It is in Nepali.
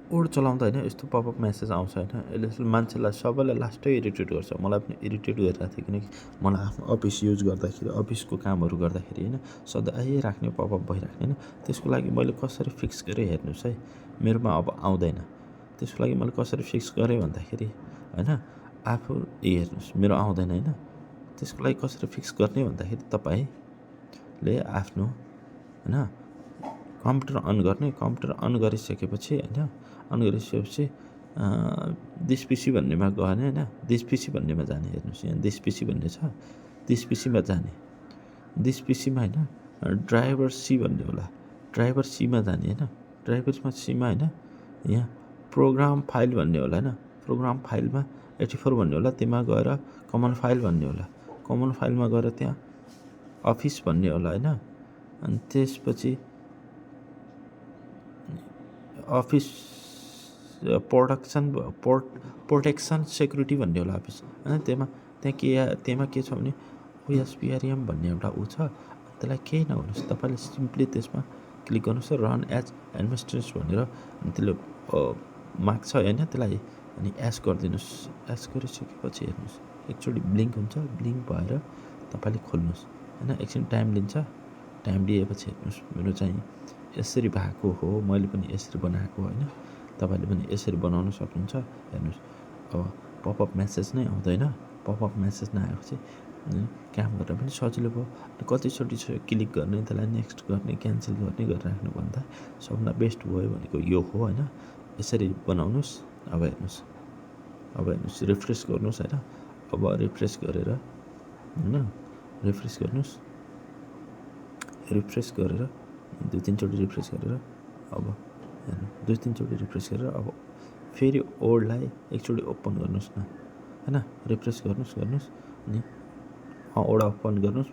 ओड चलाउँदा होइन यस्तो पपअप मेसेज आउँछ होइन, यसले मान्छेलाई सबैलाई लास्टै इरिटेट गर्छ। मलाई पनि इरिटेट गरिरहेको थियो, किनकि मलाई आफ्नो अफिस युज गर्दाखेरि, अफिसको कामहरू गर्दाखेरि होइन सधैँ आइराख्ने पपअप भइराख्ने होइन। त्यसको लागि मैले कसरी फिक्स गरेँ हेर्नुहोस् है, मेरोमा अब आउँदैन। त्यसको लागि मैले कसरी फिक्स गरेँ भन्दाखेरि होइन, आफू हेर्नुहोस् मेरो आउँदैन होइन। त्यसको लागि कसरी फिक्स गर्ने भन्दाखेरि तपाईँले आफ्नो होइन कम्प्युटर अन गर्ने, कम्प्युटर अन गरिसकेपछि होइन, अन गरिसकेपछि दिस पिसी भन्नेमा गएन होइन, दिस पिसी भन्नेमा जाने। हेर्नुहोस् यहाँ दिस पिसी भन्ने छ, दिस पिसीमा जाने। दिस पिसीमा होइन ड्राइभर सी भन्ने होला, ड्राइभर सीमा जाने होइन। ड्राइभरमा सीमा होइन यहाँ प्रोग्राम फाइल भन्ने होला होइन, प्रोग्राम फाइलमा 84 भन्ने होला, त्यहाँ गएर कमन फाइल भन्ने होला, कमन फाइलमा गएर त्यहाँ अफिस भन्ने होला होइन। अनि त्यसपछि अफिस प्रोटेक्सन सेक्युरिटी भन्ने होला अफिस होइन। त्यहाँ के छ भने ओएसपिआरएम भन्ने एउटा ऊ छ। त्यसलाई केही नगर्नुहोस्, तपाईँले सिम्पली त्यसमा क्लिक गर्नुहोस्, रन एज एडमिनिस्ट्रेटर भनेर त्यसले माग्छ होइन, त्यसलाई अनि एस गरिदिनुहोस्। एस गरिसकेपछि हेर्नुहोस् एकचोटि ब्लिङ्क हुन्छ, ब्लिङ्क भएर तपाईँले खोल्नुहोस् होइन। एकछिन टाइम लिन्छ, टाइम लिएपछि हेर्नुहोस् मेरो चाहिँ यसरी भएको हो, मैले पनि यसरी बनाएको होइन, तपाईँले पनि यसरी बनाउन सक्नुहुन्छ। हेर्नुहोस् अब पपअप मेसेज नै आउँदैन, पपअप मेसेज नआएपछि काम गरेर पनि सजिलो भयो। कतिचोटि क्लिक गर्ने, त्यसलाई नेक्स्ट गर्ने, क्यान्सल गर्ने गरिराख्नु भन्दा सबभन्दा बेस्ट भयो भनेको यो हो होइन। यसरी बनाउनुहोस्। अब हेर्नुहोस् रिफ्रेस गर्नुहोस् होइन। अब रिफ्रेस गरेर होइन, रिफ्रेस गर्नुहोस्, रिफ्रेस गरेर 2-3 चोटि रिफ्रेस गरेर अब हेर्नु 2-3 चोटि रिफ्रेस गरेर अब फेरि ओडलाई एकचोटि ओपन गर्नुहोस् न होइन। रिफ्रेस गर्नुहोस् अनि ओड ओपन गर्नुहोस्।